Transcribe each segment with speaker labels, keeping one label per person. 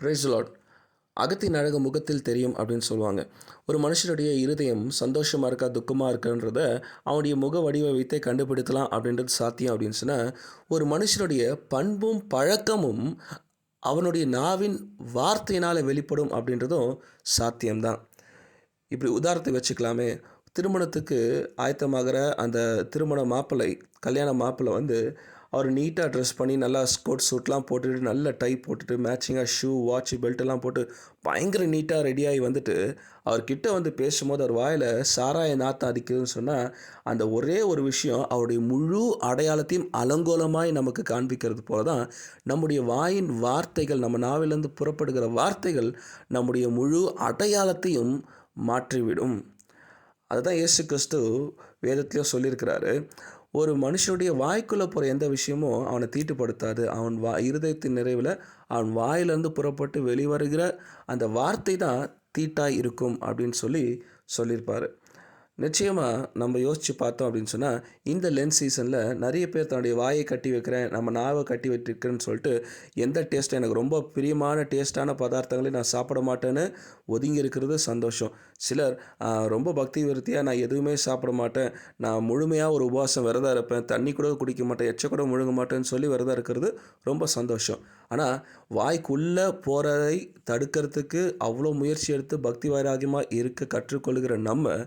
Speaker 1: Price Lord. அகத்தின் அழகு முகத்தில் தெரியும் அப்படின்னு சொல்லுவாங்க. ஒரு மனுஷனுடைய இருதயம் சந்தோஷமாக இருக்கா துக்கமாக இருக்குன்றத அவனுடைய முக வடிவை வைத்தே கண்டுபிடிக்கலாம் அப்படின்றது சாத்தியம் அப்படின்னு சொன்னால், ஒரு மனுஷனுடைய பண்பும் பழக்கமும் அவனுடைய நாவின் வார்த்தையினால் வெளிப்படும் அப்படின்றதும் சாத்தியம்தான். இப்படி உதாரணத்தை வச்சுக்கலாமே. திருமணத்துக்கு ஆயத்தமாகிற அந்த திருமண மாப்பிள்ளை, கல்யாண மாப்பிள்ளை வந்து அவர் நீட்டாக ட்ரெஸ் பண்ணி நல்லா கோட் சூட்லாம் போட்டுட்டு நல்ல டை போட்டுட்டு மேட்சிங்காக ஷூ வாட்ச் பெல்ட்டெல்லாம் போட்டு பயங்கர நீட்டாக ரெடியாகி வந்துட்டு அவர்கிட்ட வந்து பேசும்போது அவர் வாயில் சாராய நாற்றம் அடிக்குதுன்னு சொன்னால், அந்த ஒரே ஒரு விஷயம் அவருடைய முழு அடையாளத்தையும் அலங்கோலமாய் நமக்கு காண்பிக்கிறது போல தான் நம்முடைய வாயின் வார்த்தைகள், நம்ம நாவிலிருந்து புறப்படுகிற வார்த்தைகள் நம்முடைய முழு அடையாளத்தையும் மாற்றிவிடும். அதுதான் இயேசு கிறிஸ்து வேதத்திலையும் சொல்லியிருக்கிறாரு. ஒரு மனுஷனுடைய வாய்க்குள்ளே போகிற எந்த விஷயமும் அவனை தீட்டுப்படுத்தாது. அவன் இருதயத்தின் நிறைவில் அவன் வாயிலிருந்து புறப்பட்டு வெளிவருகிற அந்த வார்த்தை தான் தீட்டாய் இருக்கும் அப்படின்னு சொல்லியிருப்பார். நிச்சயமாக நம்ம யோசித்து பார்த்தோம் அப்படின்னு சொன்னால், இந்த லென்த் சீசனில் நிறைய பேர் தன்னுடைய வாயை கட்டி வைக்கிறேன், நம்ம நாவை கட்டி வச்சிருக்கிறேன்னு சொல்லிட்டு எந்த டேஸ்ட் எனக்கு ரொம்ப பிரியமான டேஸ்ட்டான பதார்த்தங்களை நான் சாப்பிட மாட்டேன்னு ஒதுங்கி இருக்கிறது சந்தோஷம். சிலர் ரொம்ப பக்தி விருத்தியாக நான் எதுவுமே சாப்பிட மாட்டேன், நான் முழுமையாக ஒரு உபவாசம் விரதம் இருப்பேன், தண்ணி கூட குடிக்க மாட்டேன், எச்ச கூட முழுங்க மாட்டேன்னு சொல்லி விரதம் இருக்கிறது ரொம்ப சந்தோஷம். ஆனால் வாய்க்குள்ளே போகிறதை தடுக்கிறதுக்கு அவ்வளோ முயற்சி எடுத்து பக்தி வைராகியமாக இருக்க கற்றுக்கொள்கிற நம்ம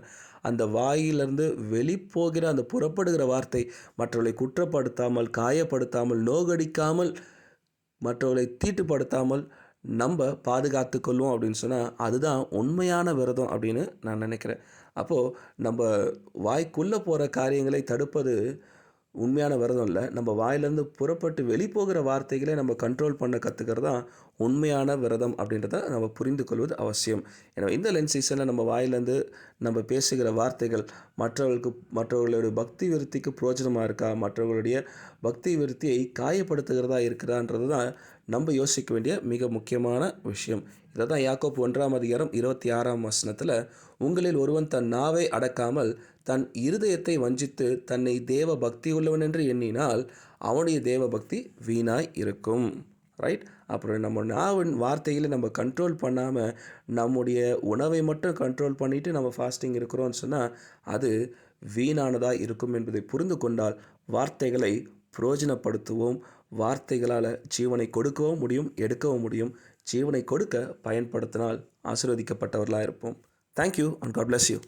Speaker 1: அந்த வாயிலிருந்து வெளிப்போகிற அந்த புறப்படுகிற வார்த்தை மற்றவர்களை குற்றப்படுத்தாமல், காயப்படுத்தாமல், நோகடிக்காமல், மற்றவர்களை தீட்டுப்படுத்தாமல் நம்ம பாதுகாத்து கொள்வோம் அப்படின்னு சொன்னால், அதுதான் உண்மையான விரதம் அப்படின்னு நான் நினைக்கிறேன். அப்போது நம்ம வாய்க்குள்ளே போகிற காரியங்களை தடுப்பது உண்மையான விரதம் இல்லை. நம்ம வாயிலேருந்து புறப்பட்டு வெளிப்போகிற வார்த்தைகளை நம்ம கண்ட்ரோல் பண்ண கற்றுக்கிறது தான் உண்மையான விரதம் அப்படின்றத நம்ம புரிந்து கொள்வது அவசியம். ஏன்னா இந்த லென்த் சீசனில் நம்ம வாயிலேருந்து நம்ம பேசுகிற வார்த்தைகள் மற்றவர்களுடைய பக்தி விருத்திக்கு பிரயோஜனமாக இருக்கா, மற்றவர்களுடைய பக்தி விருத்தியை காயப்படுத்துகிறதா இருக்கிறான்றது தான் நம்ம யோசிக்க வேண்டிய மிக முக்கியமான விஷயம். இதை தான் யாக்கோப்பு 1:26 உங்களில் ஒருவன் தன் நாவை அடக்காமல் தன் இருதயத்தை வஞ்சித்து தன்னை தேவ பக்தியுள்ளவன் என்று எண்ணினால் அவனுடைய தேவ பக்தி வீணாய் இருக்கும். ரைட். அப்புறம் நம்ம நாவின் வார்த்தைகளை நம்ம கண்ட்ரோல் பண்ணாமல் நம்முடைய உணவை மட்டும் கண்ட்ரோல் பண்ணிவிட்டு நம்ம ஃபாஸ்டிங் இருக்கிறோம்னு சொன்னால் அது வீணானதாக இருக்கும் என்பதை புரிந்து கொண்டால் வார்த்தைகளை பிரயோஜனப்படுத்துவோம். வார்த்தைகளால் ஜீவனை கொடுக்கவும் முடியும், எடுக்கவும் முடியும். ஜீவனை கொடுக்க பயன்படுத்தினால் ஆசீர்வதிக்கப்பட்டவர்களாக இருப்போம். Thank you and God bless you.